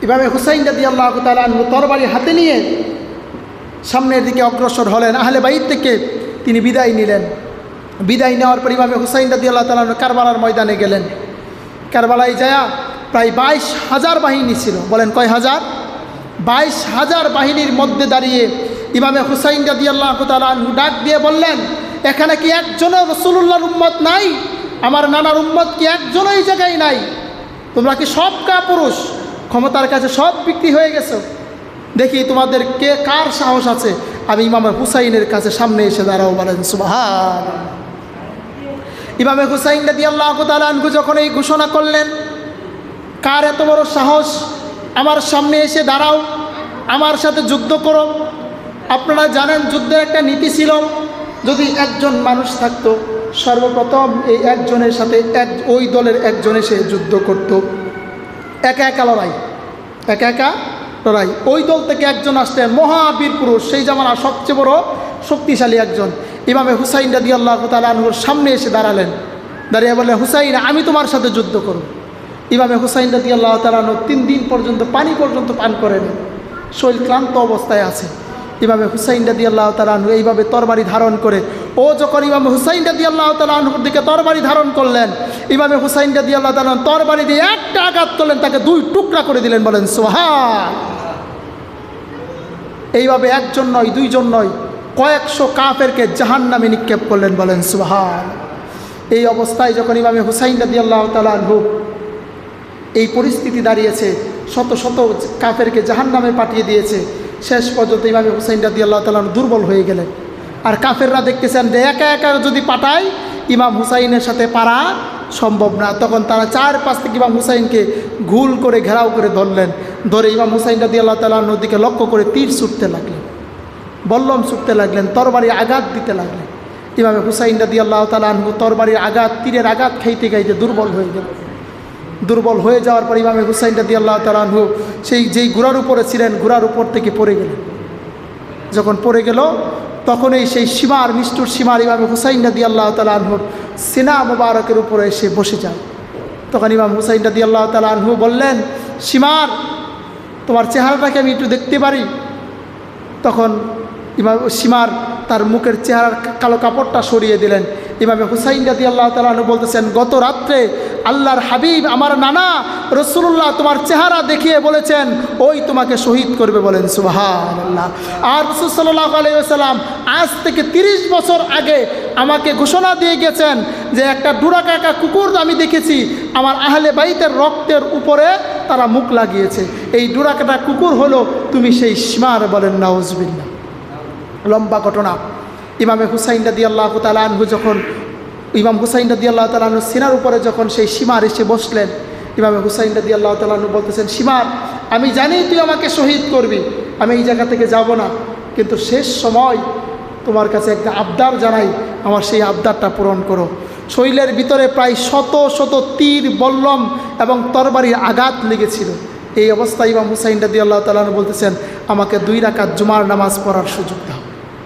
ইমামে হুসাইন রাদিয়াল্লাহু তাআলা আনহু তরবারি হাতে নিয়ে সামনের দিকে অগ্রসর হলেন। আহলে বাইত থেকে তিনি বিদায় নিলেন। বিদায় নেওয়ার পর ইমামে হুসাইন রাদিয়াল্লাহু তাআলা আনহু কারবালার ময়দানে গেলেন। কারবালায় যায়া প্রায় 22,000 বাহিনী ছিল। বলেন কয় হাজার? 22,000 বাহিনীর মধ্যে দাঁড়িয়ে ইমামে হুসাইন রাদিয়াল্লাহু তাআলা আনহু ডাক দিয়ে বললেন, এখানে কি একজনও রাসূলুল্লাহর উম্মত নাই? আমার নানার উম্মত কি একজনও এই জায়গায় নাই? তোমরা কি সব কাপুরুষ? ক্ষমতার কাছে সব বিক্রি হয়ে গেছো? দেখি তোমাদের কে কার সাহস আছে আমি ইমামে হুসাইনের কাছে সামনে এসে দাঁড়াও। বলেন সুবহানাল্লাহ। ইমামে হুসাইন রাদিয়াল্লাহু তাআলা আনহু যখন এই ঘোষণা করলেন, কার এত বড় সাহস আমার সামনে এসে দাঁড়াও, আমার সাথে যুদ্ধ করো। আপনারা জানেন যুদ্ধের একটা নীতি ছিল, যদি একজন মানুষ থাকতো সর্বপ্রথম এই একজনের সাথে ওই দলের একজন এসে যুদ্ধ করত। একা একা লড়াই, একা একা লড়াই। ওই দল থেকে একজন আসতেন, মহাবীর পুরুষ, সেই জামানার সবচেয়ে বড় শক্তিশালী একজন। ইমামে হুসাইন রাদিয়াল্লাহু তাআলা আনহুর সামনে এসে দাঁড়ালেন। দাঁড়িয়ে বললেন, হুসাইন আমি তোমার সাথে যুদ্ধ করব। ইমামে হুসাইন রাদিয়াল্লাহু তাআলা আনহু 3 দিন পর্যন্ত পানি পর্যন্ত পান করেন, শরীর ক্লান্ত অবস্থায় আছে। ইমামে হুসাইন রাদিয়াল্লাহু তাআলা আনহু এইভাবে তরবারি ধারণ করে, ও যখন ইমামে হুসাইন রাদিয়াল্লাহু তাআলা আনহুর দিকে তরবারি ধারণ করলেন, ইমামে হুসাইন রাদিয়াল্লাহু তাআলা তরবারি দিয়ে একটা আঘাত করলেন, তাকে 2 টুকরা করে দিলেন। বলেন সুবহান। এইভাবে একজন নয়, 2 জন নয়, কয়েকশো কাফেরকে জাহান্নামে নিক্ষেপ করলেন। বলেন সুবহান। এই অবস্থায় যখন ইমামে হুসাইন রাদিয়াল্লাহু তাআলা আনহু এই পরিস্থিতি দাঁড়িয়েছে, শত শত কাফেরকে জাহান্নামে পাঠিয়ে দিয়েছে, শেষ পর্যন্ত ইমামে হুসাইন রাদিয়াল্লাহু তাআলা দুর্বল হয়ে গেলেন। আর কাফেররা দেখতেছেন যে একা একা যদি পাঠায় ইমাম হুসাইনের সাথে পারা সম্ভব না। তখন তারা 4-5 থেকে ইমাম হুসাইনকে ঘুল করে ঘেরাও করে ধরলেন। ধরে ইমাম হুসাইন রাদিয়াল্লাহু তাআলা আনহুর দিকে লক্ষ্য করে তীর ছুটতে লাগলেন, বল্লম ছুটতে লাগলেন, তরবারির আঘাত দিতে লাগলেন। ইমামে হুসাইন রাদিয়াল্লাহু তাআলা আনহু তরবারির আঘাত, তীরের আঘাত খাইতে খাইতে দুর্বল হয়ে গেল। দুর্বল হয়ে যাওয়ার পর ইমামে হুসাইন রাদিয়াল্লাহু তাআলা আনহু যেই ঘোড়ার উপরে ছিলেন, ঘোড়ার উপর থেকে পড়ে গেলেন। যখন পড়ে গেল তখনই সেই সীমার, নিষ্ঠুর সীমার ইমামে হুসাইন রাদিয়াল্লাহু তাআলা আনহুর সিনা মুবারকের উপরে এসে বসে যায়। তখন ইমাম হুসাইন রাদিয়াল্লাহু তাআলা আনহু বললেন, সীমার তোমার চেহারাটাকে আমি একটু দেখতে পারি? তখন সীমার তার মুখের চেহারার কালো কাপড়টা সরিয়ে দিলেন। ইমামে হুসাইন রাদিয়াল্লাহু তাআলা আনহু বলতেছেন, গত রাত্রে আল্লাহর হাবিব আমার নানা রাসূলুল্লাহ তোমার চেহারা দেখিয়ে বলেছেন ওই তোমাকে শহীদ করবে। বলেন সুবহানাল্লাহ। আর রাসূল সাল্লাল্লাহু আলাইহি ওয়াসাল্লাম আজ থেকে 30 বছর আগে আমাকে ঘোষণা দিয়ে গেছেন যে একটা ডুরাকাকা কুকুর আমি দেখেছি, আমার আহলে বাইতের রক্তের উপরে তারা মুখ লাগিয়েছে, এই ডুরাকাটা কুকুর হলো তুমি সেই সীমার। বলেন নাউজুবিল্লাহ। লম্বা ঘটনা। ইমামে হুসাইন রাদিয়াল্লাহু তাআলা আনহু যখন ইমাম হুসাইন রাদিয়াল্লাহু তাআলা আনহু সিনার উপরে যখন সেই সীমার এসে বসলেন, ইমামে হুসাইন রাদিয়াল্লাহু তাআলা আনহু বলতেছেন, সীমার আমি জানি তুই আমাকে শহীদ করবি, আমি এই জায়গা থেকে যাব না, কিন্তু শেষ সময় তোমার কাছে একটা আবদার জানাই, আমার সেই আবদারটা পূরণ করো। শরীরের ভিতরে প্রায় শত শত তীর, বল্লম এবং তরবারির আঘাত লেগেছিল। এই অবস্থায় ইমাম হুসাইন রাদিয়াল্লাহু তাআলা আনহু বলতেছেন, আমাকে 2 রাকাত জুমার নামাজ পড়ার সুযোগ দাও।